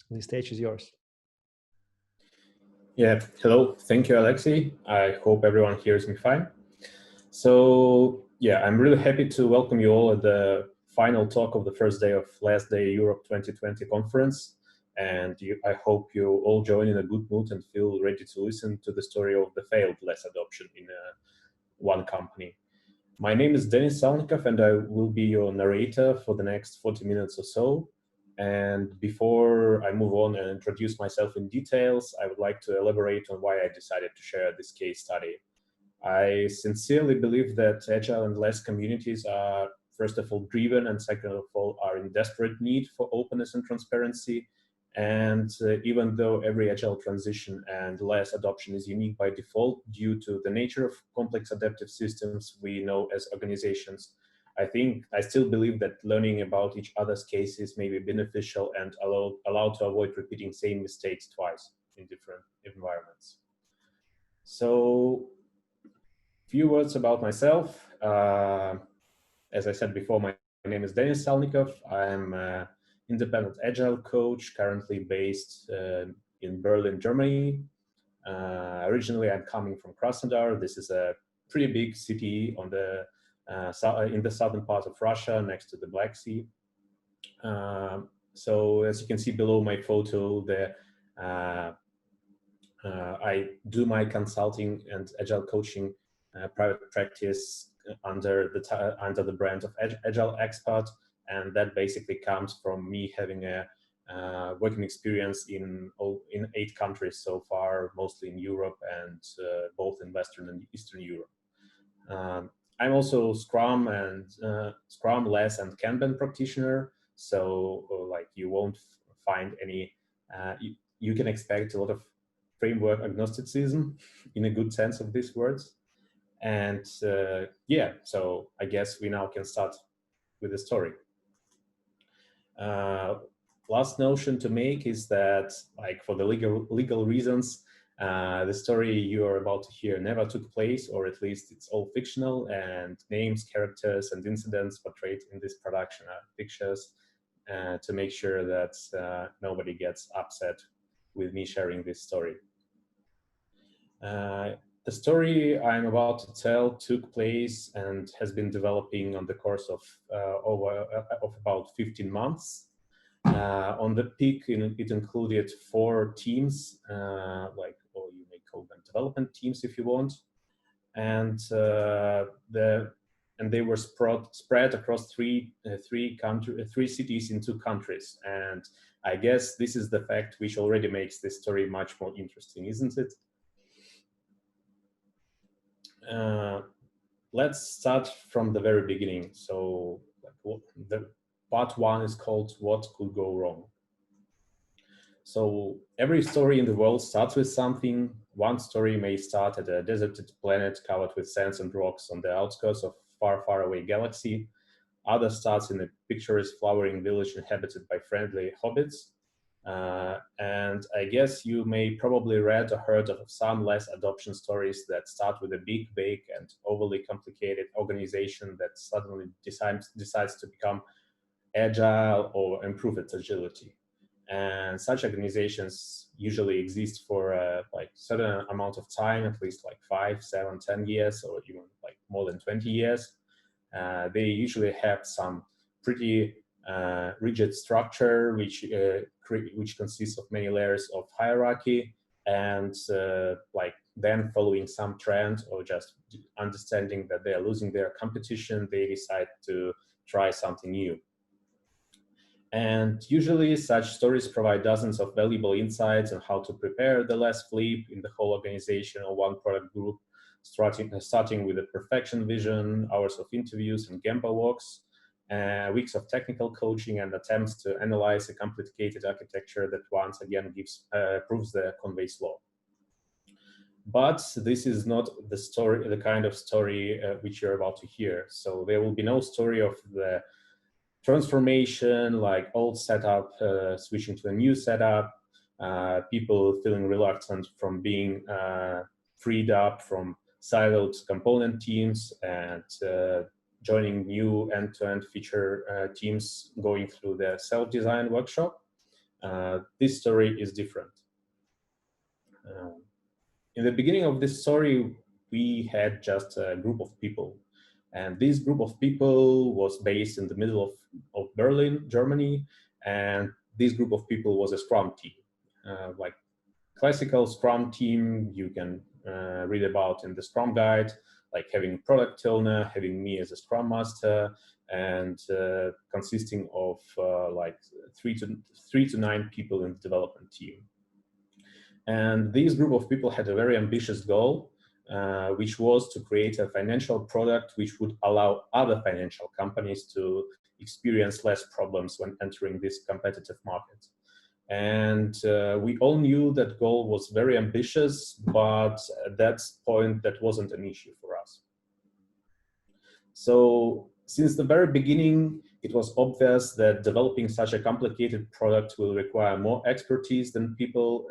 The stage is yours. Yeah, hello. Thank you, Alexei. I hope everyone hears me fine. So, yeah, I'm really happy to welcome you all at the final talk of the first day of Last Day Europe 2020 conference. And I hope you all join in a good mood and feel ready to listen to the story of the failed LeSS adoption in one company. My name is Denis Salnikov, and I will be your narrator for the next 40 minutes or so. And before I move on and introduce myself in details, I would like to elaborate on why I decided to share this case study. I sincerely believe that Agile and LeSS communities are, first of all, driven, and second of all, are in desperate need for openness and transparency. And even though every Agile transition and LeSS adoption is unique by default due to the nature of complex adaptive systems we know as organizations, I still believe that learning about each other's cases may be beneficial and allow to avoid repeating same mistakes twice in different environments. So, few words about myself. As I said before, my name is Denis Salnikov. I'm an independent Agile coach, currently based in Berlin, Germany. Originally, I'm coming from Krasnodar. This is a pretty big city on the in the southern part of Russia, next to the Black Sea. So as you can see below my photo, I do my consulting and Agile coaching private practice under the brand of Agile Expert, and that basically comes from me having a working experience in 8 countries so far, mostly in Europe and both in Western and Eastern Europe. I'm also Scrum and Scrum, LeSS, and Kanban practitioner. So like you won't find any. You can expect a lot of framework agnosticism in a good sense of these words. And yeah, so I guess we now can start with the story. Last notion to make is that, like, for the legal reasons, the story you are about to hear never took place, or at least it's all fictional, and names, characters, and incidents portrayed in this production are pictures, to make sure that nobody gets upset with me sharing this story. The story I'm about to tell took place and has been developing on the course of about 15 months. On the peak, it included 4 teams, or you may call them development teams if you want, and they were spread across three cities in 2 countries. And I guess this is the fact which already makes this story much more interesting, isn't it? Let's start from the very beginning. So the part 1 is called "What Could Go Wrong?" So every story in the world starts with something. One story may start at a deserted planet covered with sands and rocks on the outskirts of far, far away galaxy. Other starts in a picturesque flowering village inhabited by friendly hobbits. And I guess you may probably read or heard of some LeSS adoption stories that start with a big, vague, and overly complicated organization that suddenly decides to become agile or improve its agility. And such organizations usually exist for like certain amount of time, at least like 5, 7, 10 years, or even like more than 20 years. They usually have some pretty rigid structure, which consists of many layers of hierarchy, and like then following some trend or just understanding that they are losing their competition, they decide to try something new. And usually such stories provide dozens of valuable insights on how to prepare the LeSS flip in the whole organization or one product group, starting with a perfection vision, hours of interviews and Gemba walks, weeks of technical coaching, and attempts to analyze a complicated architecture that once again proves the Conway's law. But this is not the kind of story which you're about to hear. So there will be no story of the transformation, like old setup switching to a new setup, people feeling reluctant from being freed up from siloed component teams and joining new end-to-end feature teams going through the self-design workshop. This story is different. In the beginning of this story, we had just a group of people. And this group of people was based in the middle of Berlin, Germany. And this group of people was a Scrum team. Like classical Scrum team you can read about in the Scrum guide, like having a product owner, having me as a Scrum Master, and consisting of like three to 9 people in the development team. And this group of people had a very ambitious goal, which was to create a financial product which would allow other financial companies to experience less problems when entering this competitive market. And we all knew that goal was very ambitious, but at that point, that wasn't an issue for us. So since the very beginning, it was obvious that developing such a complicated product will require more expertise than people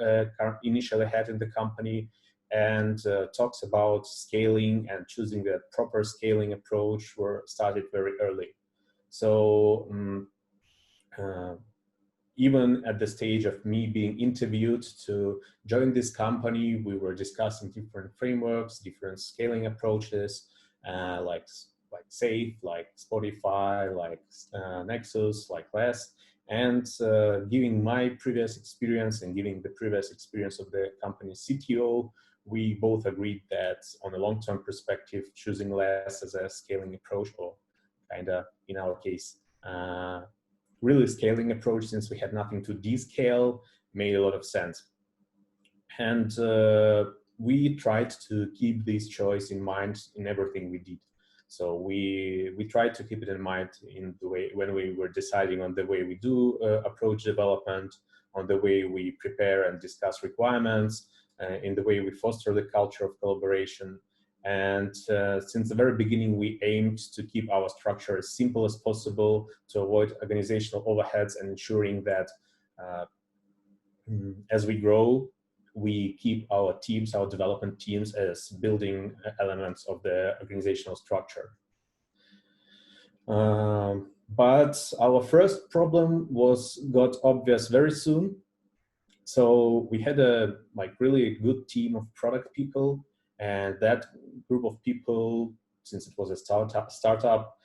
initially had in the company, and talks about scaling and choosing the proper scaling approach were started very early. So even at the stage of me being interviewed to join this company, we were discussing different frameworks, different scaling approaches, like Safe, like Spotify, like Nexus, like LeSS, and giving my previous experience and giving the previous experience of the company's CTO, we both agreed that on a long-term perspective, choosing LeSS as a scaling approach, or kind of in our case, really scaling approach, since we had nothing to descale, made a lot of sense. And we tried to keep this choice in mind in everything we did. So we tried to keep it in mind in the way when we were deciding on the way we do approach development, on the way we prepare and discuss requirements, in the way we foster the culture of collaboration. And since the very beginning, we aimed to keep our structure as simple as possible to avoid organizational overheads and ensuring that as we grow, we keep our teams, our development teams, as building elements of the organizational structure. But our first problem got obvious very soon. So we had a really good team of product people, and that group of people, since it was a startup,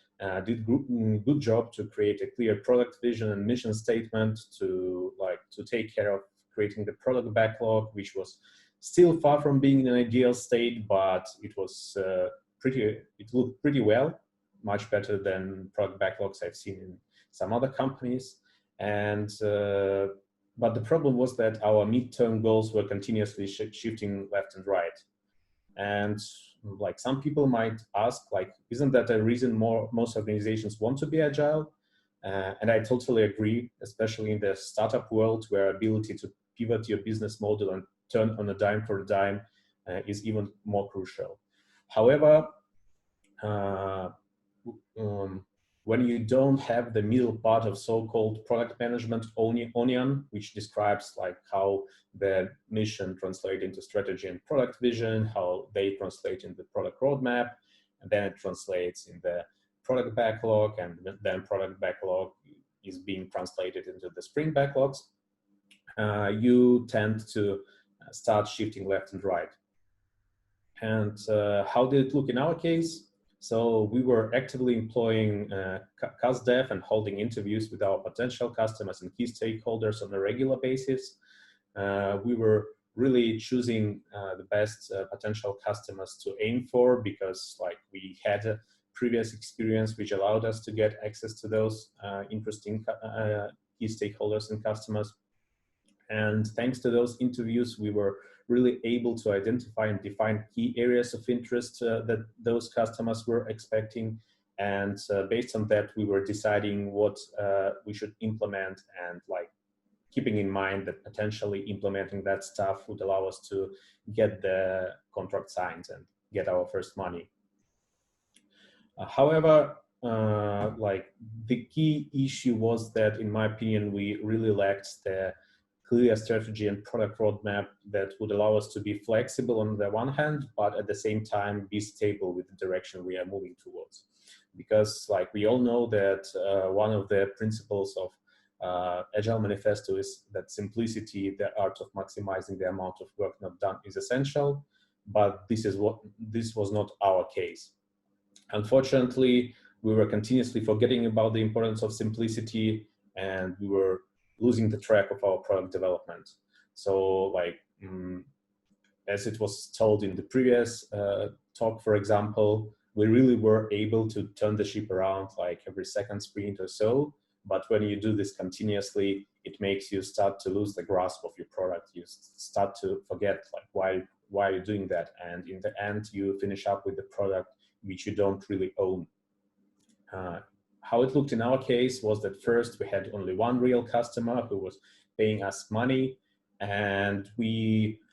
did good job to create a clear product vision and mission statement to take care of creating the product backlog, which was still far from being in an ideal state, but it was it looked pretty well, much better than product backlogs I've seen in some other companies. And but the problem was that our midterm goals were continuously shifting left and right. And like some people might ask, like, isn't that a reason most organizations want to be agile? And I totally agree, especially in the startup world, where ability to pivot your business model and turn on a dime for a dime is even more crucial. However, when you don't have the middle part of so-called product management onion, which describes like how the mission translate into strategy and product vision, how they translate in the product roadmap, and then it translates in the product backlog, and then product backlog is being translated into the sprint backlogs, you tend to start shifting left and right. And how did it look in our case? So we were actively employing CusDev and holding interviews with our potential customers and key stakeholders on a regular basis. We were really choosing the best potential customers to aim for, because like we had a previous experience which allowed us to get access to those interesting key stakeholders and customers. And thanks to those interviews, we were really able to identify and define key areas of interest that those customers were expecting. And based on that, we were deciding what we should implement, and like keeping in mind that potentially implementing that stuff would allow us to get the contract signed and get our first money. However, like the key issue was that, in my opinion, we really lacked the clear strategy and product roadmap that would allow us to be flexible on the one hand, but at the same time be stable with the direction we are moving towards. Because like we all know that one of the principles of Agile Manifesto is that simplicity, the art of maximizing the amount of work not done, is essential. But this was not our case. Unfortunately, we were continuously forgetting about the importance of simplicity, and we were losing the track of our product development. So, like, as it was told in the previous talk, for example, we really were able to turn the ship around like every second sprint or so. But when you do this continuously, it makes you start to lose the grasp of your product. You start to forget like why you're doing that, and in the end, you finish up with the product which you don't really own. How it looked in our case was that first we had only one real customer who was paying us money, and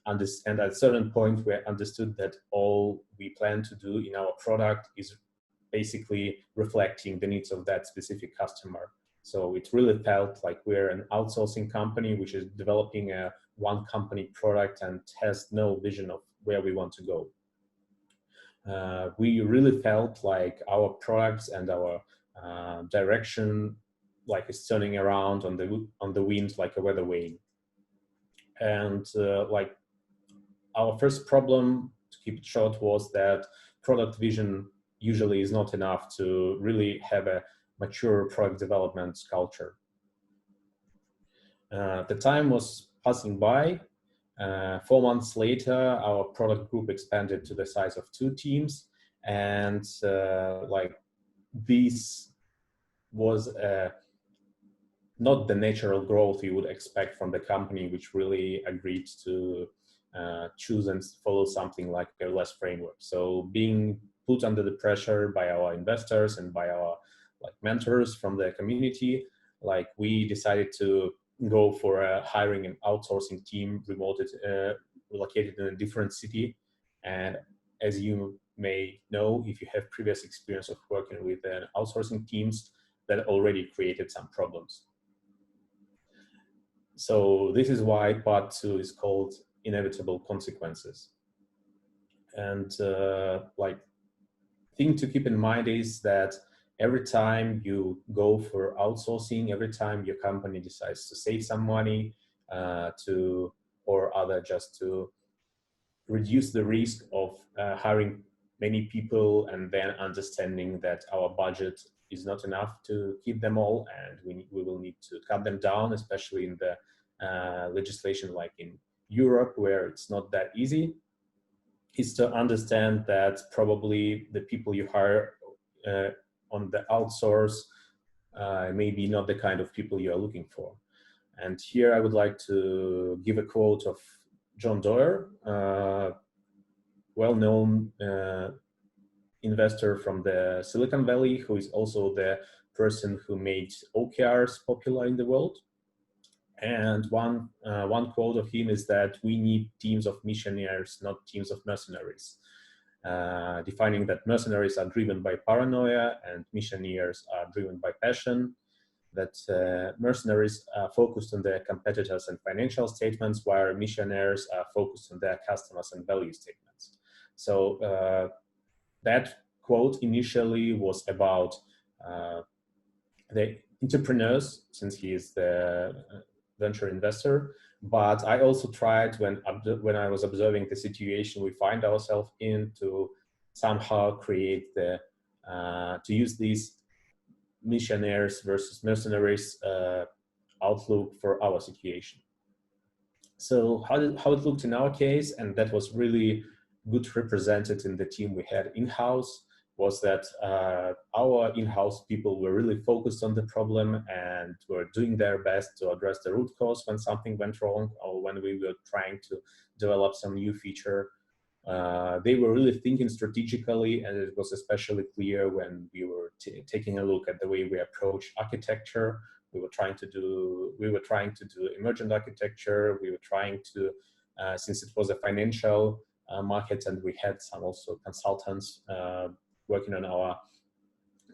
at a certain point we understood that all we plan to do in our product is basically reflecting the needs of that specific customer. So it really felt like we're an outsourcing company which is developing a one company product and has no vision of where we want to go. We really felt like our products and our direction like is turning around on the wind like a weather vane. And like our first problem, to keep it short, was that product vision usually is not enough to really have a mature product development culture. The time was passing by. 4 months later, our product group expanded to the size of 2 teams, and like this was not the natural growth you would expect from the company, which really agreed to choose and follow something like a LeSS framework. So being put under the pressure by our investors and by our like mentors from the community, like we decided to go for hiring an outsourcing team located in a different city. And as you may know, if you have previous experience of working with outsourcing teams, that already created some problems. So this is why part 2 is called inevitable consequences. And like thing to keep in mind is that every time you go for outsourcing, every time your company decides to save some money just to reduce the risk of hiring many people and then understanding that our budget is not enough to keep them all, and we will need to cut them down, especially in the legislation like in Europe, where it's not that easy, is to understand that probably the people you hire on the outsource maybe not the kind of people you are looking for. And here I would like to give a quote of John Doerr, well-known investor from the Silicon Valley, who is also the person who made OKRs popular in the world. And one quote of him is that we need teams of missionaries, not teams of mercenaries. Defining that mercenaries are driven by paranoia and missionaries are driven by passion. That mercenaries are focused on their competitors and financial statements, while missionaries are focused on their customers and value statements. So that quote initially was about the entrepreneurs, since he is the venture investor. But I also tried, when I was observing the situation we find ourselves in, to somehow create to use these missionaries versus mercenaries outlook for our situation. So how it looked in our case, and that was really good represented in the team we had in-house, was that our in-house people were really focused on the problem and were doing their best to address the root cause when something went wrong or when we were trying to develop some new feature. They were really thinking strategically, and it was especially clear when we were taking a look at the way we approach architecture. We were trying to do emergent architecture. We were trying to, since it was a financial market, and we had some also consultants working on our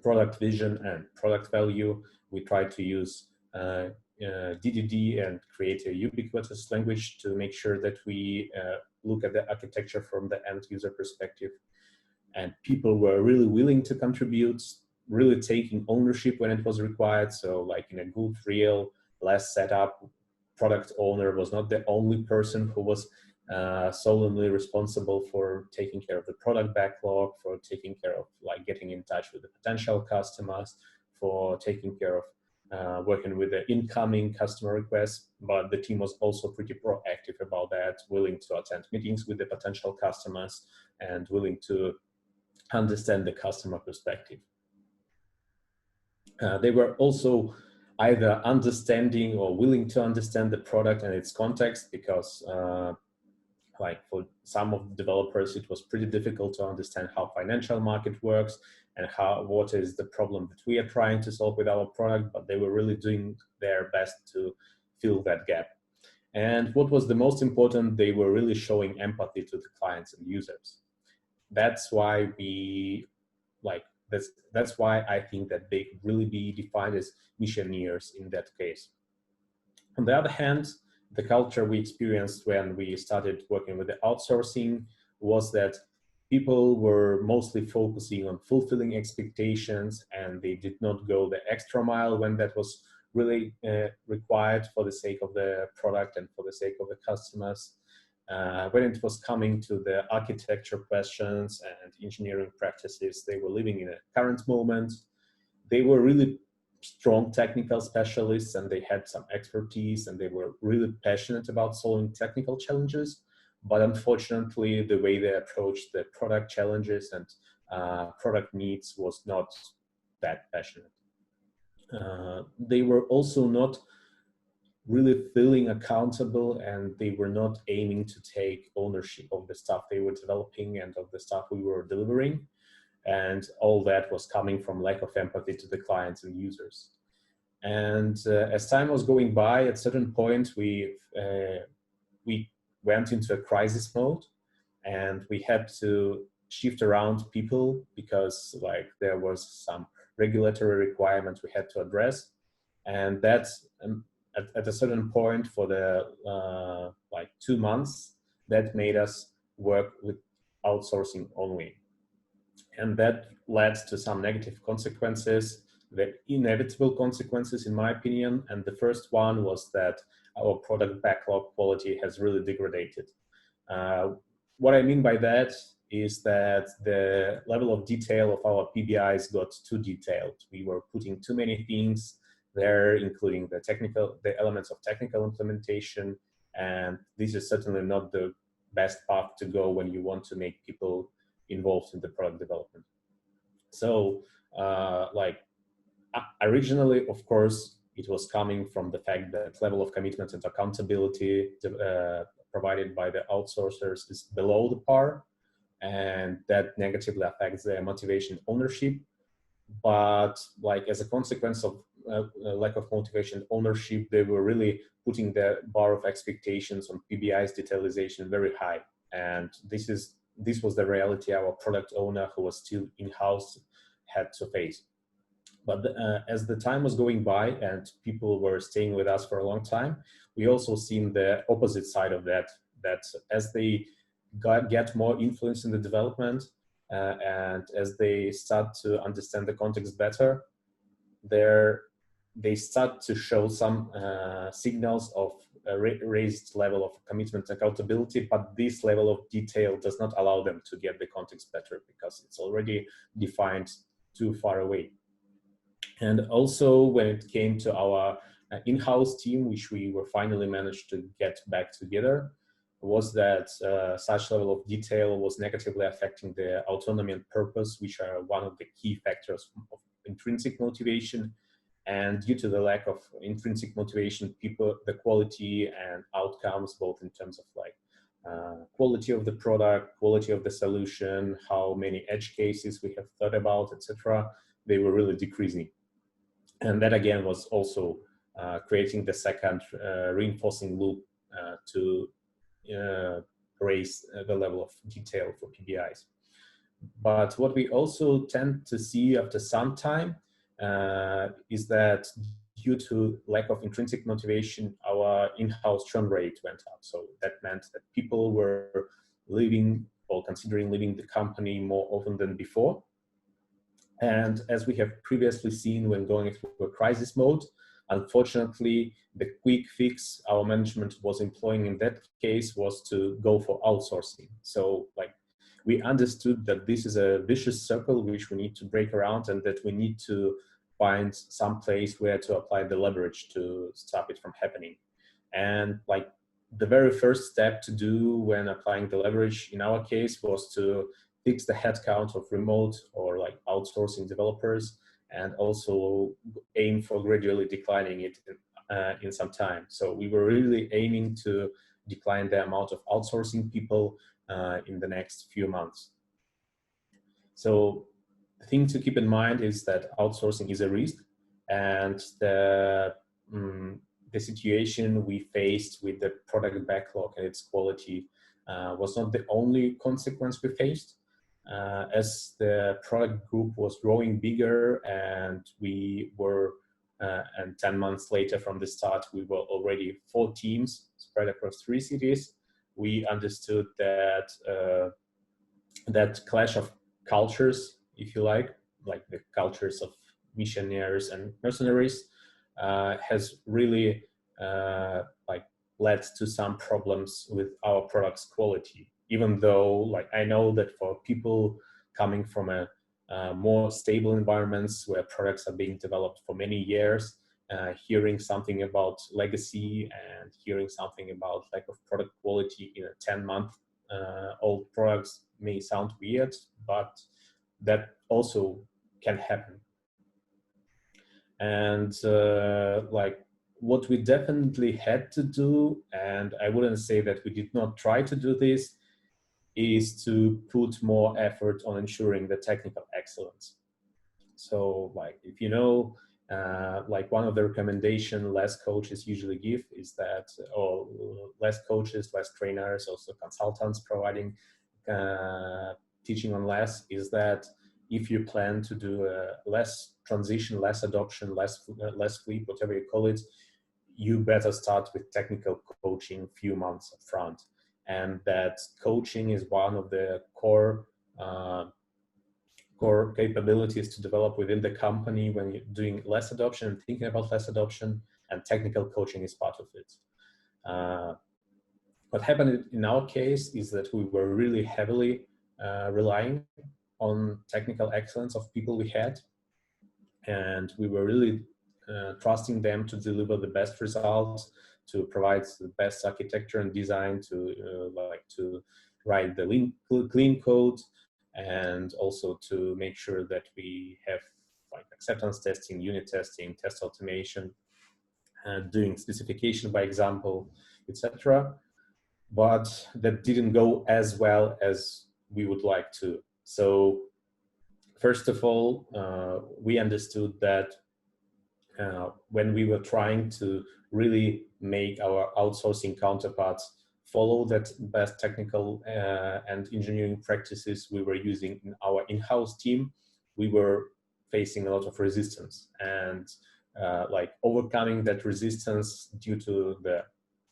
product vision and product value, we tried to use DDD and create a ubiquitous language to make sure that we look at the architecture from the end user perspective. And people were really willing to contribute, really taking ownership when it was required. So like in a good, real less setup. Product owner was not the only person who was solely responsible for taking care of the product backlog, for taking care of like getting in touch with the potential customers, for taking care of working with the incoming customer requests, but the team was also pretty proactive about that, willing to attend meetings with the potential customers and willing to understand the customer perspective. They were also either understanding or willing to understand the product and its context, because like for some of the developers, it was pretty difficult to understand how financial market works and what is the problem that we are trying to solve with our product, but they were really doing their best to fill that gap. And what was the most important, they were really showing empathy to the clients and users. That's why that's why I think that they could really be defined as missionaries in that case. On the other hand, the culture we experienced when we started working with the outsourcing was that people were mostly focusing on fulfilling expectations, and they did not go the extra mile when that was really required for the sake of the product and for the sake of the customers. When it was coming to the architecture questions and engineering practices, they were living in a current moment. They were really strong technical specialists, and they had some expertise, and they were really passionate about solving technical challenges. But unfortunately, the way they approached the product challenges and product needs was not that passionate. They were also not really feeling accountable, and they were not aiming to take ownership of the stuff they were developing and of the stuff we were delivering. And all that was coming from lack of empathy to the clients and users. And as time was going by, at a certain point, we went into a crisis mode, and we had to shift around people because like there was some regulatory requirements we had to address. And that's at a certain point for the like 2 months, that made us work with outsourcing only. And that led to some negative consequences, the inevitable consequences in my opinion. And the first one was that our product backlog quality has really degraded. What I mean by that is that the level of detail of our PBIs got too detailed. We were putting too many things there, including the elements of technical implementation. And this is certainly not the best path to go when you want to make people involved in the product development. So originally, of course, it was coming from the fact that level of commitment and accountability provided by the outsourcers is below the par, and that negatively affects their motivation ownership. But like as a consequence of lack of motivation ownership, they were really putting the bar of expectations on PBI's detailing very high. And this was the reality our product owner, who was still in-house, had to face. But as the time was going by and people were staying with us for a long time, we also seen the opposite side of that, that as they get more influence in the development and as they start to understand the context better, they start to show some signals of a raised level of commitment and accountability, but this level of detail does not allow them to get the context better because it's already defined too far away. And also when it came to our in-house team, which we were finally managed to get back together, was that such level of detail was negatively affecting the autonomy and purpose, which are one of the key factors of intrinsic motivation. And due to the lack of intrinsic motivation, the quality and outcomes, both in terms of like quality of the product, quality of the solution, how many edge cases we have thought about, etc., they were really decreasing. And that again was also creating the second reinforcing loop to raise the level of detail for PBIs. But what we also tend to see after some time is that due to lack of intrinsic motivation, our in-house churn rate went up. So that meant that people were leaving or considering leaving the company more often than before. And as we have previously seen when going through a crisis mode, Unfortunately, the quick fix our management was employing in that case was to go for outsourcing. So like we understood that this is a vicious circle which we need to break around, and that we need to find some place where to apply the leverage to stop it from happening. And like the very first step to do when applying the leverage in our case was to fix the headcount of remote or like outsourcing developers, and also aim for gradually declining it in some time. So we were really aiming to decline the amount of outsourcing people in the next few months. So the thing to keep in mind is that outsourcing is a risk, and the situation we faced with the product backlog and its quality was not the only consequence we faced. As the product group was growing bigger, and we were, and 10 months later from the start, we were already 4 teams spread across 3 cities. We understood that that clash of cultures, if you like the cultures of missionaries and mercenaries, has really like led to some problems with our product's quality. Even though like I know that for people coming from a more stable environments where products are being developed for many years, hearing something about legacy and hearing something about lack of product quality in a 10-month old products may sound weird, but that also can happen. And like what we definitely had to do, and I wouldn't say that we did not try to do this, is to put more effort on ensuring the technical excellence. So like if you know, like one of the recommendation less coaches usually give is that, or less coaches, less trainers, also consultants providing teaching on less, is that if you plan to do a less transition, less adoption, less flip, whatever you call it, you better start with technical coaching few months up front. And that coaching is one of the core capabilities to develop within the company when you're doing less adoption and thinking about less adoption, and technical coaching is part of it. What happened in our case is that we were really heavily relying on technical excellence of people we had, and we were really trusting them to deliver the best results, to provide the best architecture and design, to to write the clean code, and also to make sure that we have like acceptance testing, unit testing, test automation, doing specification by example, etc. But that didn't go as well as we would like to. So first of all, we understood that when we were trying to really make our outsourcing counterparts follow that best technical and engineering practices we were using in our in-house team, we were facing a lot of resistance. And like overcoming that resistance due to the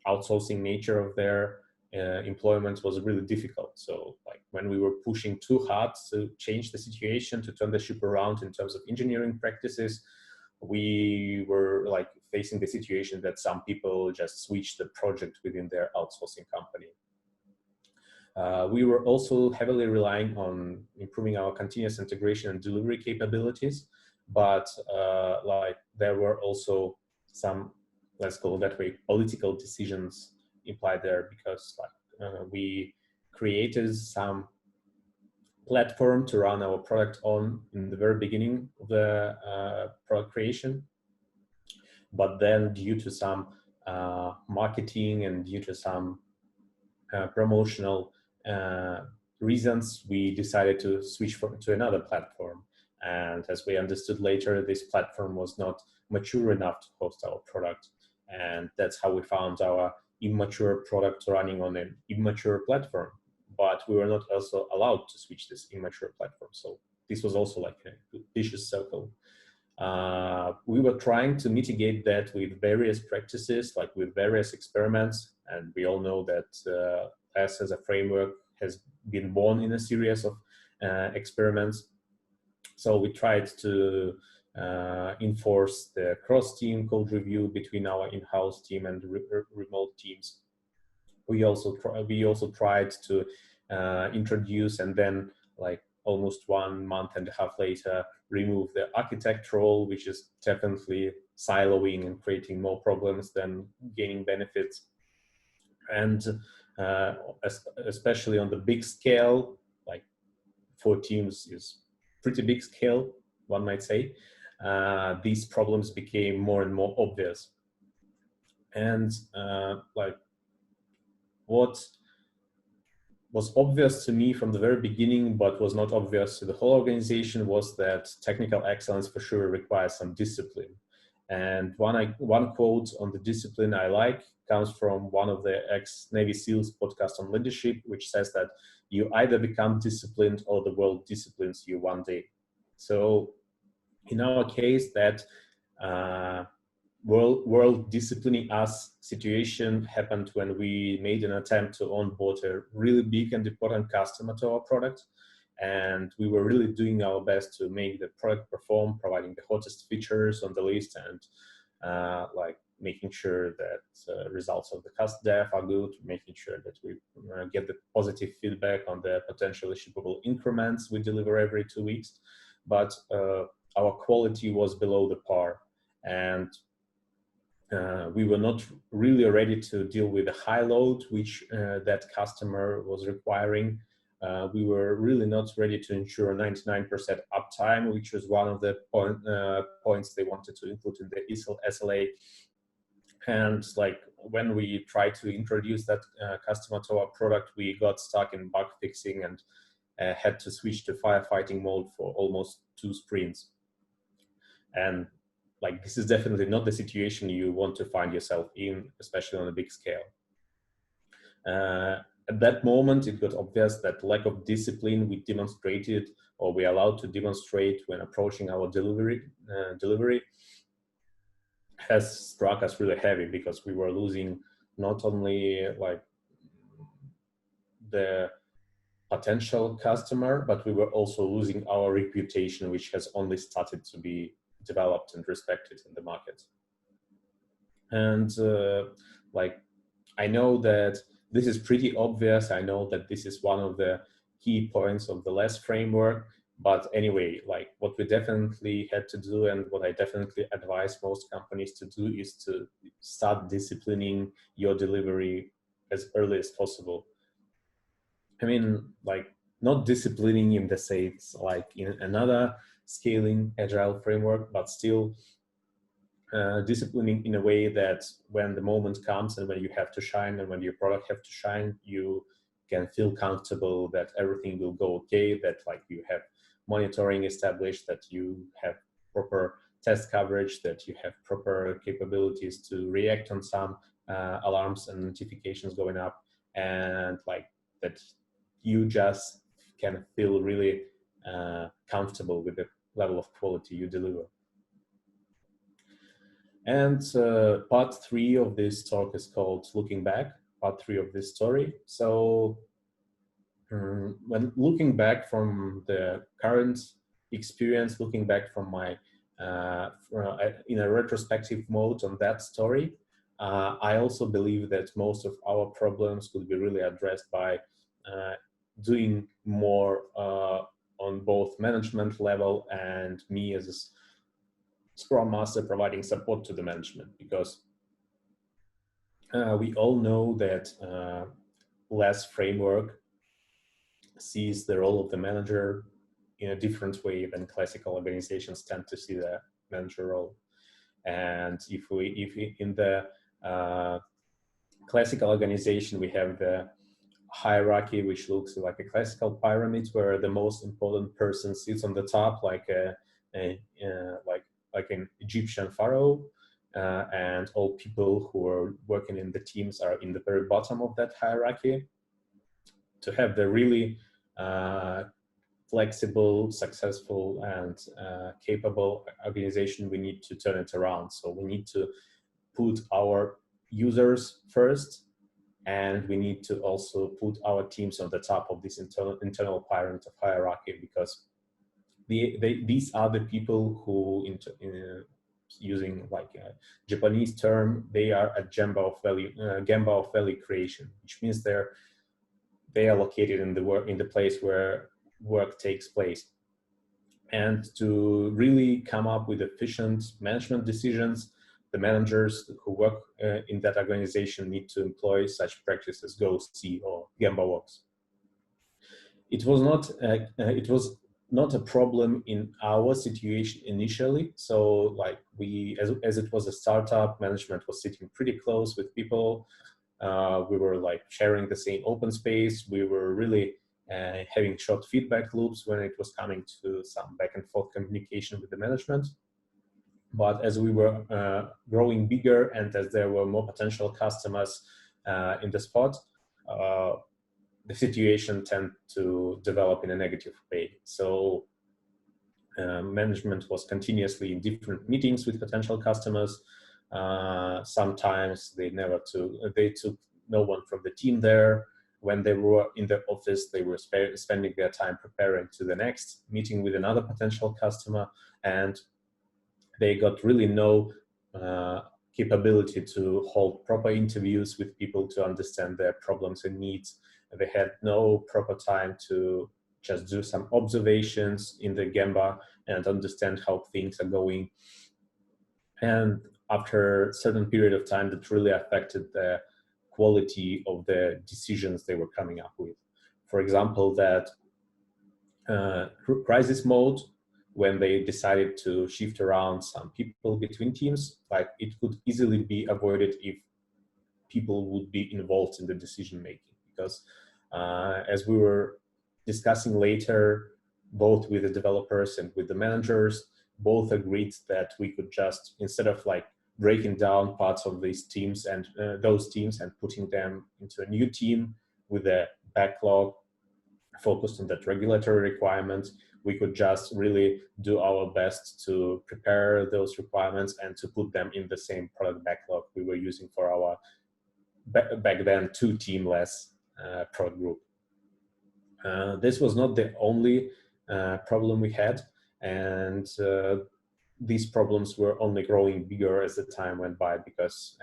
outsourcing nature of their employment was really difficult. So like when we were pushing too hard to change the situation, to turn the ship around in terms of engineering practices, we were like facing the situation that some people just switched the project within their outsourcing company. We were also heavily relying on improving our continuous integration and delivery capabilities, but like there were also some, let's call it that way, political decisions implied there, because like we created some platform to run our product on in the very beginning of the product creation. But then due to some marketing and due to some promotional reasons, we decided to switch to another platform. And as we understood later, this platform was not mature enough to host our product. And that's how we found our immature product running on an immature platform. But we were not also allowed to switch this immature platform. So this was also like a vicious circle. We were trying to mitigate that with various practices, like with various experiments. And we all know that LeSS as a framework has been born in a series of experiments. So we tried to enforce the cross-team code review between our in-house team and remote teams. We also tried to introduce, and then like almost 1 month and a half later, remove the architect role, which is definitely siloing and creating more problems than gaining benefits. And especially on the big scale, like 4 teams is pretty big scale, one might say, these problems became more and more obvious. And like what was obvious to me from the very beginning, but was not obvious to the whole organization, was that technical excellence for sure requires some discipline. And one quote on the discipline I like comes from one of the ex-Navy SEALs podcast on leadership, which says that you either become disciplined or the world disciplines you one day. So in our case, that world disciplining us situation happened when we made an attempt to onboard a really big and important customer to our product. And we were really doing our best to make the product perform, providing the hottest features on the list, and like making sure that results of the cast dev are good, making sure that we get the positive feedback on the potentially shippable increments we deliver every 2 weeks. But our quality was below the par, and we were not really ready to deal with the high load which that customer was requiring. We were really not ready to ensure 99% uptime, which was one of the points they wanted to include in the SLA. And like when we tried to introduce that customer to our product, we got stuck in bug fixing and had to switch to firefighting mode for almost 2 sprints. And like, this is definitely not the situation you want to find yourself in, especially on a big scale. At that moment, it got obvious that lack of discipline we demonstrated, or we allowed to demonstrate when approaching our delivery has struck us really heavy, because we were losing not only like the potential customer, but we were also losing our reputation, which has only started to be developed and respected in the market. And like, I know that this is pretty obvious. I know that this is one of the key points of the LeSS framework. But anyway, like what we definitely had to do, and what I definitely advise most companies to do, is to start disciplining your delivery as early as possible. I mean, like, not disciplining in the sense like in another scaling agile framework, but still disciplining in a way that when the moment comes and when you have to shine and when your product have to shine, you can feel comfortable that everything will go okay, that like you have monitoring established, that you have proper test coverage, that you have proper capabilities to react on some alarms and notifications going up, and like that you just can feel really comfortable with the level of quality you deliver. And part 3 of this talk is called Looking Back, part 3 of this story. So when looking back from the current experience, looking back from my, in a retrospective mode on that story, I also believe that most of our problems could be really addressed by doing more on both management level and me as a Scrum Master providing support to the management, because we all know that LeSS framework sees the role of the manager in a different way than classical organizations tend to see the manager role. And if in the classical organization, we have the hierarchy, which looks like a classical pyramid, where the most important person sits on the top, like an Egyptian pharaoh, and all people who are working in the teams are in the very bottom of that hierarchy. To have the really flexible, successful, and capable organization, we need to turn it around. So we need to put our users first, and we need to also put our teams on the top of this internal pyramid of hierarchy, because these are the people who, using like a Japanese term, they are a gemba of value creation, which means they are located in the place where work takes place. And to really come up with efficient management decisions, the managers who work in that organization need to employ such practices as Go-See or Gemba works. It was not a problem in our situation initially. So like as it was a startup, management was sitting pretty close with people. We were like sharing the same open space. We were really having short feedback loops when it was coming to some back and forth communication with the management. But as we were growing bigger and as there were more potential customers in the spot, the situation tended to develop in a negative way. So management was continuously in different meetings with potential customers. Sometimes they took no one from the team there. When they were in the office, they were spending their time preparing to the next meeting with another potential customer, and they got really no capability to hold proper interviews with people to understand their problems and needs. They had no proper time to just do some observations in the Gemba and understand how things are going. And after a certain period of time, that really affected the quality of the decisions they were coming up with. For example, that crisis mode, when they decided to shift around some people between teams, like it could easily be avoided if people would be involved in the decision making. Because as we were discussing later, both with the developers and with the managers, both agreed that we could just, instead of like breaking down parts of these teams and those teams and putting them into a new team with a backlog focused on that regulatory requirement, we could just really do our best to prepare those requirements and to put them in the same product backlog we were using for our back then 2-team-less product group. This was not the only problem we had, and these problems were only growing bigger as the time went by, because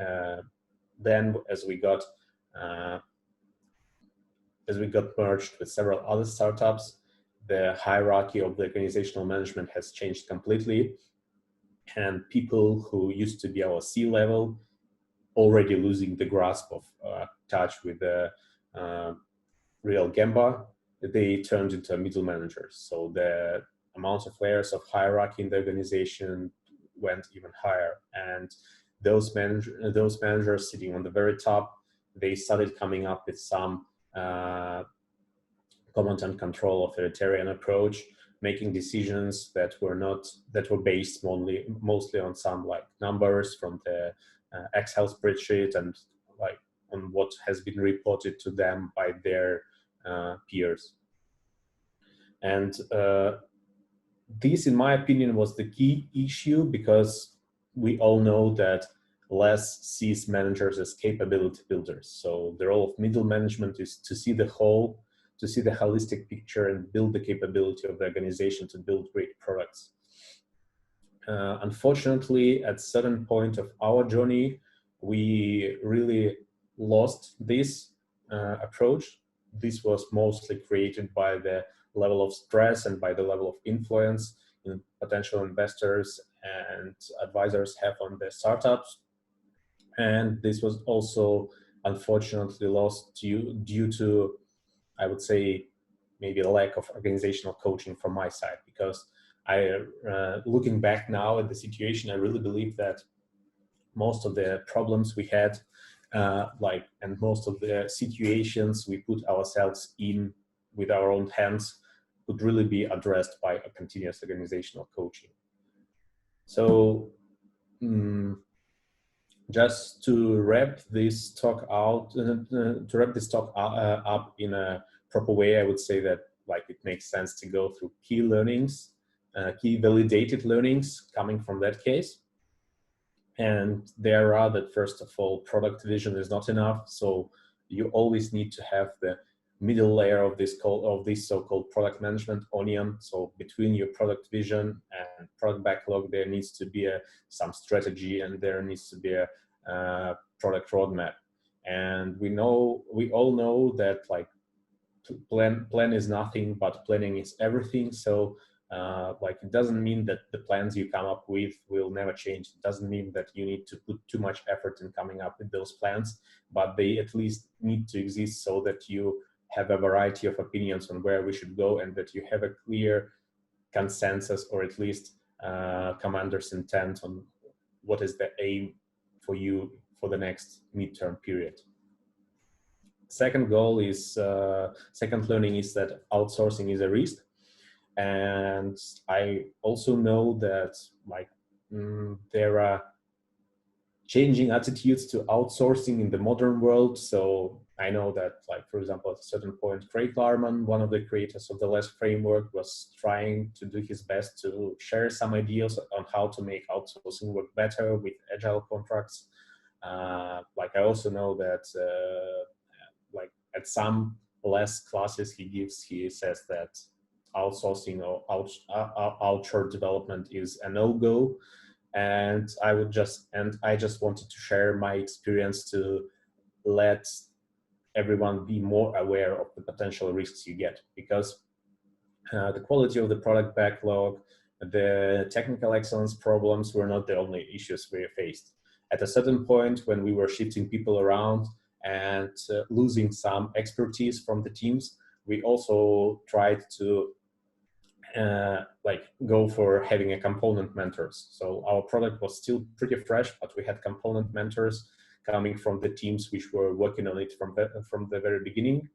then as we got merged with several other startups, the hierarchy of the organizational management has changed completely, and people who used to be our C-level already losing the grasp of touch with the real Gemba, they turned into middle managers. So the amount of layers of hierarchy in the organization went even higher, and those managers sitting on the very top, they started coming up with some command and control authoritarian approach, making decisions that were based mostly on some like numbers from the Excel spreadsheet and like on what has been reported to them by their peers. And this, in my opinion, was the key issue, because we all know that LeSS sees managers as capability builders. So the role of middle management is to see the whole, to see the holistic picture and build the capability of the organization to build great products. Unfortunately, at a certain point of our journey, we really lost this approach. This was mostly created by the level of stress and by the level of influence potential investors and advisors have on the startups. And this was also unfortunately lost due to, I would say, maybe a lack of organizational coaching from my side, because looking back now at the situation, I really believe that most of the problems we had, and most of the situations we put ourselves in with our own hands could really be addressed by a continuous organizational coaching. So just to wrap this talk up in a proper way, I would say that it makes sense to go through key learnings, key validated learnings coming from that case. And there are that, first of all, product vision is not enough. So you always need to have the middle layer of this so-called product management onion. So between your product vision and product backlog, there needs to be some strategy, and there needs to be a product roadmap. And we all know that like plan is nothing, but planning is everything. So like it doesn't mean that the plans you come up with will never change. It doesn't mean that you need to put too much effort in coming up with those plans, but they at least need to exist so that you have a variety of opinions on where we should go, and that you have a clear consensus, or at least commander's intent on what is the aim for you for the next midterm period. Second goal is, second learning is that outsourcing is a risk. And I also know that like there are changing attitudes to outsourcing in the modern world. So I know that, like, for example, at a certain point, Craig Larman, one of the creators of the LeSS framework, was trying to do his best to share some ideas on how to make outsourcing work better with agile contracts. Like I also know that like at some LeSS classes he gives, he says that outsourcing or outsourced development is a no-go. And I just wanted to share my experience to let everyone be more aware of the potential risks you get, because the quality of the product backlog, the technical excellence problems were not the only issues we faced. At a certain point, when we were shifting people around and losing some expertise from the teams, we also tried to like go for having a component mentors. So our product was still pretty fresh, but we had component mentors coming from the teams which were working on it from the very beginning.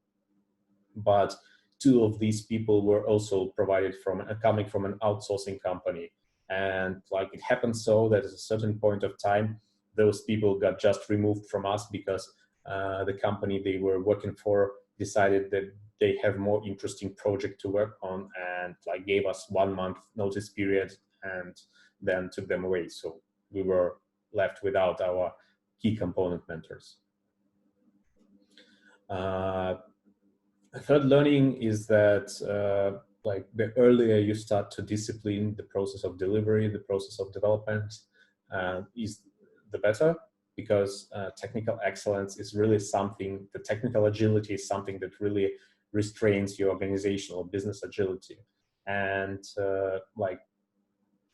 But two of these people were also provided coming from an outsourcing company. And like it happened so that at a certain point of time, those people got just removed from us because the company they were working for decided that they have more interesting project to work on, and like gave us 1 month notice period and then took them away. So we were left without our key component mentors. Third learning is that like the earlier you start to discipline the process of delivery, the process of development, is the better, because technical excellence is really something, the technical agility is something that really restrains your organizational business agility. And like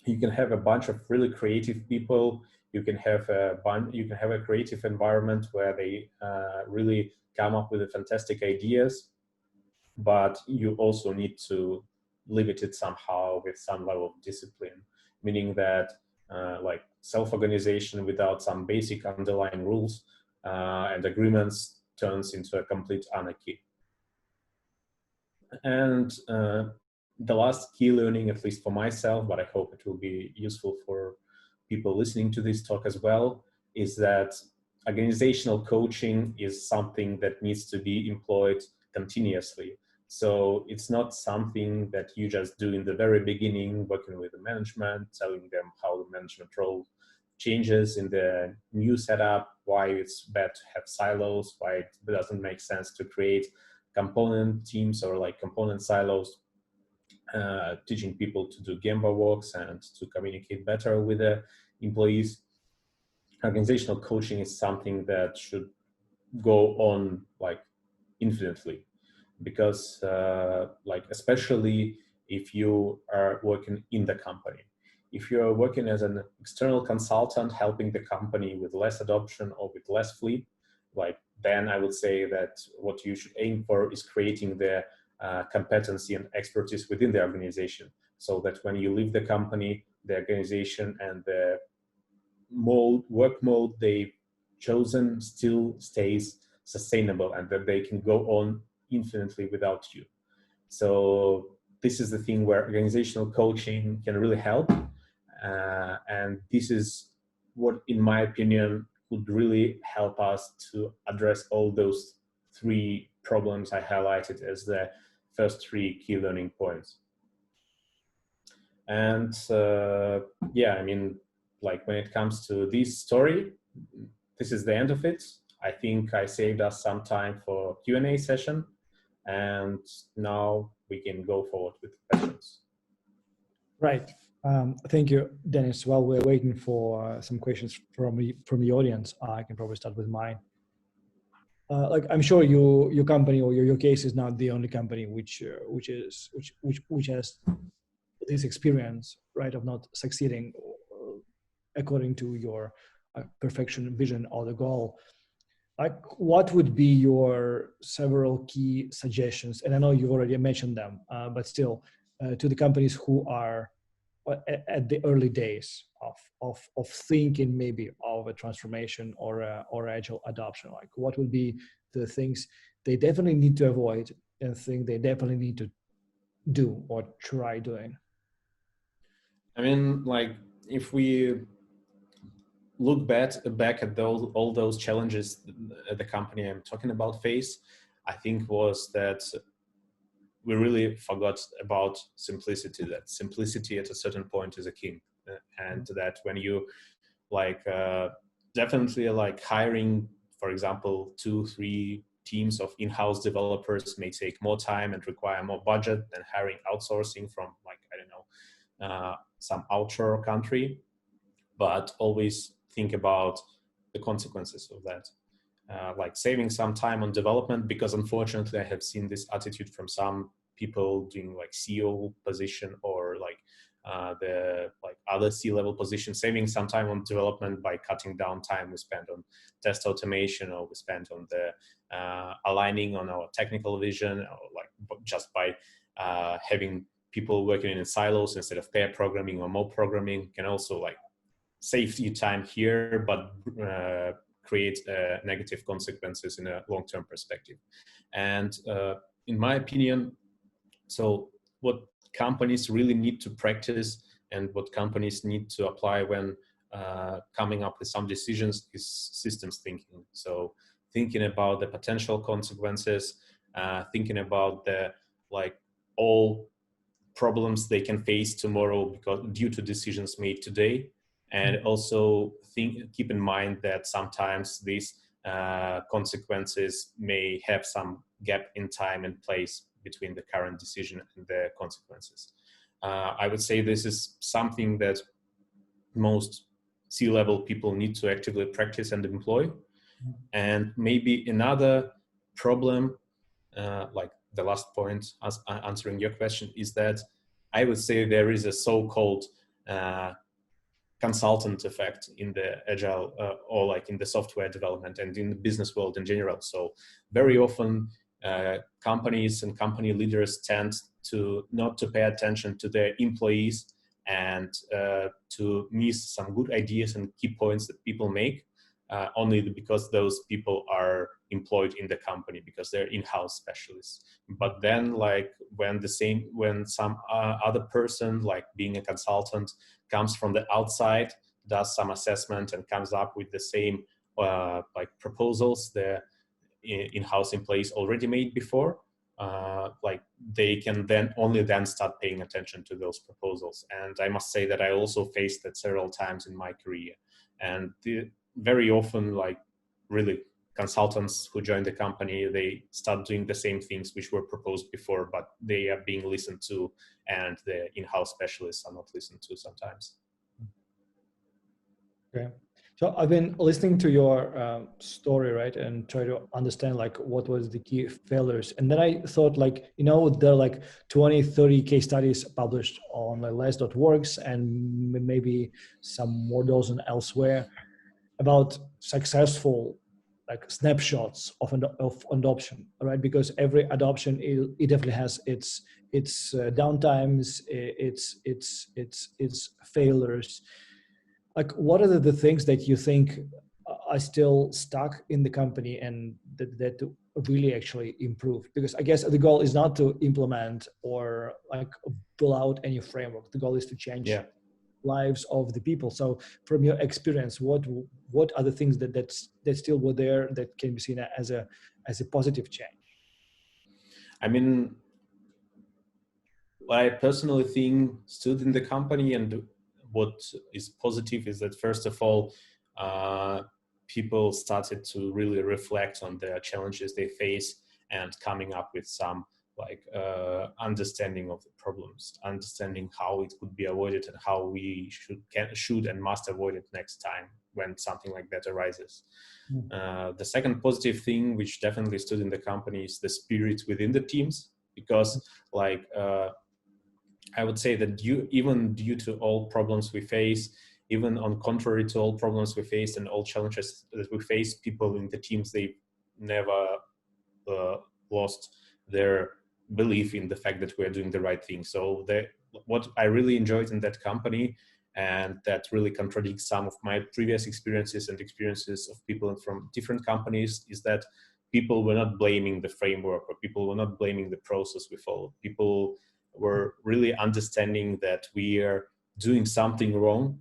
you can have a bunch of really creative people, you can have a creative environment where they really come up with fantastic ideas, but you also need to limit it somehow with some level of discipline, meaning that like self-organization without some basic underlying rules and agreements turns into a complete anarchy. And the last key learning, at least for myself, but I hope it will be useful for people listening to this talk as well, is that organizational coaching is something that needs to be employed continuously. So it's not something that you just do in the very beginning, working with the management, telling them how the management role changes in the new setup, why it's bad to have silos, why it doesn't make sense to create component teams or like component silos, teaching people to do Gemba walks and to communicate better with the employees. Organizational coaching is something that should go on like infinitely, because like especially if you are working in the company. If you are working as an external consultant helping the company with less adoption or with less fleet, like then I would say that what you should aim for is creating the competency and expertise within the organization, so that when you leave the company, the organization and the work mode they've chosen still stays sustainable, and that they can go on infinitely without you. So this is the thing where organizational coaching can really help. And this is what, in my opinion, would really help us to address all those three problems I highlighted as the first three key learning points. And yeah, I mean, like when it comes to this story, this is the end of it. I think I saved us some time for Q&A session. And now we can go forward with questions. Right. Thank you, Dennis. While we're waiting for some questions from the audience, I can probably start with mine. Like I'm sure your company or your case is not the only company which has this experience, right, of not succeeding according to your perfection vision or the goal. Like, what would be your several key suggestions? And I know you already mentioned them, but still, to the companies who are at the early days of thinking maybe of a transformation or agile adoption. Like, what would be the things they definitely need to avoid and think they definitely need to do or try doing? I mean, like, if we look back at all those challenges the company I'm talking about faced, I think was that we really forgot about simplicity, that simplicity at a certain point is a king. And that when you like definitely like hiring, for example, 2-3 teams of in-house developers may take more time and require more budget than hiring outsourcing from, like, I don't know, some outshore country. But always think about the consequences of that. Like saving some time on development, because unfortunately I have seen this attitude from some people doing like CEO position or like the like other C-level position, saving some time on development by cutting down time we spend on test automation, or we spend on the aligning on our technical vision, or like just by having people working in silos instead of pair programming or mob programming, can also like save you time here, but create negative consequences in a long-term perspective. And in my opinion, so what companies really need to practice and what companies need to apply when coming up with some decisions is systems thinking. So thinking about the potential consequences, thinking about the like all problems they can face tomorrow because due to decisions made today. And also keep in mind that sometimes these consequences may have some gap in time and place between the current decision and the consequences. I would say this is something that most C-level people need to actively practice and employ. And maybe another problem, like the last point answering your question, is that I would say there is a so-called consultant effect in the agile or like in the software development and in the business world in general. So very often companies and company leaders tend to not to pay attention to their employees and to miss some good ideas and key points that people make only because those people are employed in the company because they're in-house specialists. But then like when some other person, like being a consultant, comes from the outside, does some assessment and comes up with the same like proposals the in-house employees already made before, like they can then start paying attention to those proposals. And I must say that I also faced that several times in my career. And very often, like really consultants who join the company, they start doing the same things which were proposed before, but they are being listened to, and the in-house specialists are not listened to sometimes. Okay. So I've been listening to your story, right, and try to understand like what was the key failures. And then I thought like, there are like 20, 30 case studies published on LeSS.works and maybe some more dozen elsewhere about successful like snapshots of adoption, right? Because every adoption it definitely has its downtimes, its failures. Like, what are the things that you think are still stuck in the company and that really actually improve? Because I guess the goal is not to implement or like pull out any framework. The goal is to change lives of the people. So from your experience, what are the things that still were there that can be seen as a positive change? I mean, what I personally think stood in the company and what is positive is that first of all, people started to really reflect on the challenges they face and coming up with some like understanding of the problems, understanding how it could be avoided and how we should and must avoid it next time when something like that arises. The second positive thing which definitely stood in the company is the spirit within the teams, because like I would say that even due to all problems we face, even on contrary to all problems we face and all challenges that we face, people in the teams, they never lost their belief in the fact that we're doing the right thing. So what I really enjoyed in that company, and that really contradicts some of my previous experiences and experiences of people from different companies, is that people were not blaming the framework, or people were not blaming the process we followed. People were really understanding that we are doing something wrong,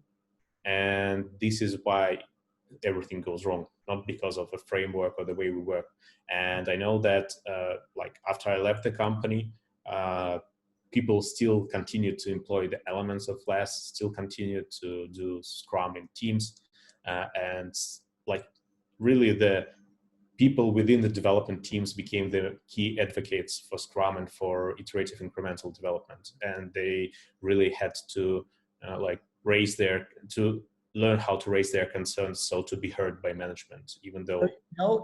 and this is why everything goes wrong, not because of a framework or the way we work. And I know that like after I left the company, people still continue to employ the elements of LeSS, still continue to do Scrum in teams, and like really the people within the development teams became the key advocates for Scrum and for iterative incremental development. And they really had to like learn how to raise their concerns, so to be heard by management, even though.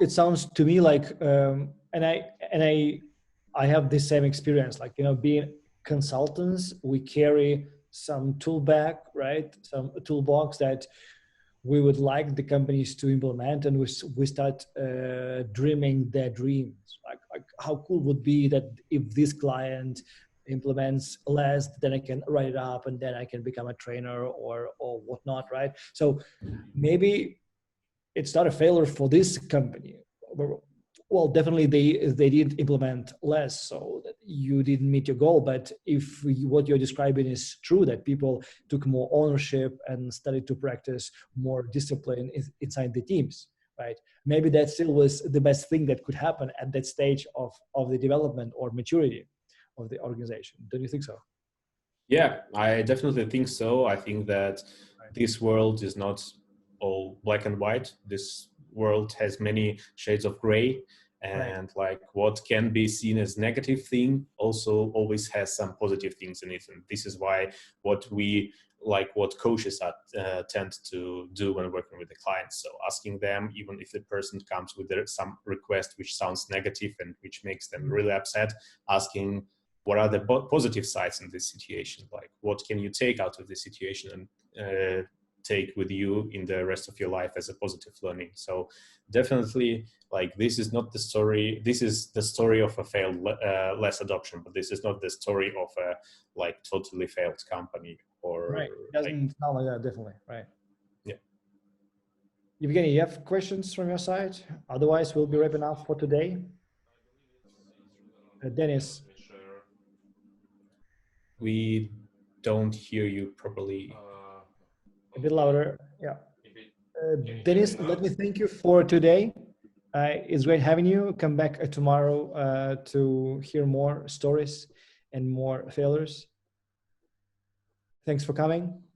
It sounds to me like, and I have the same experience. Like, being consultants, we carry some tool bag, right? Some toolbox that we would like the companies to implement, and we start dreaming their dreams. Like how cool would be that if this client implements LeSS, then I can write it up, and then I can become a trainer or whatnot, right? So maybe it's not a failure for this company. Well, definitely they did implement LeSS, so that you didn't meet your goal. But if what you're describing is true, that people took more ownership and started to practice more discipline inside the teams, right? Maybe that still was the best thing that could happen at that stage of the development or maturity of the organization. Don't you think so? Yeah, I definitely think so. I think that this world is not all black and white. This world has many shades of gray, and like what can be seen as negative thing also always has some positive things in it. And this is why what coaches tend to do when working with the clients. So asking them, even if the person comes with some request which sounds negative and which makes them really upset, asking what are the positive sides in this situation? Like, what can you take out of this situation and take with you in the rest of your life as a positive learning? So definitely, like, this is not the story. This is the story of a failed LeSS adoption, but this is not the story of a like totally failed company. Or right, it doesn't sound like that. Definitely, right? Yeah. Evgeny, you have questions from your side? Otherwise, we'll be wrapping up for today. Denis. We don't hear you properly. A bit louder. Yeah. Denis, let me thank you for today. It's great having you. Come back tomorrow to hear more stories and more failures. Thanks for coming.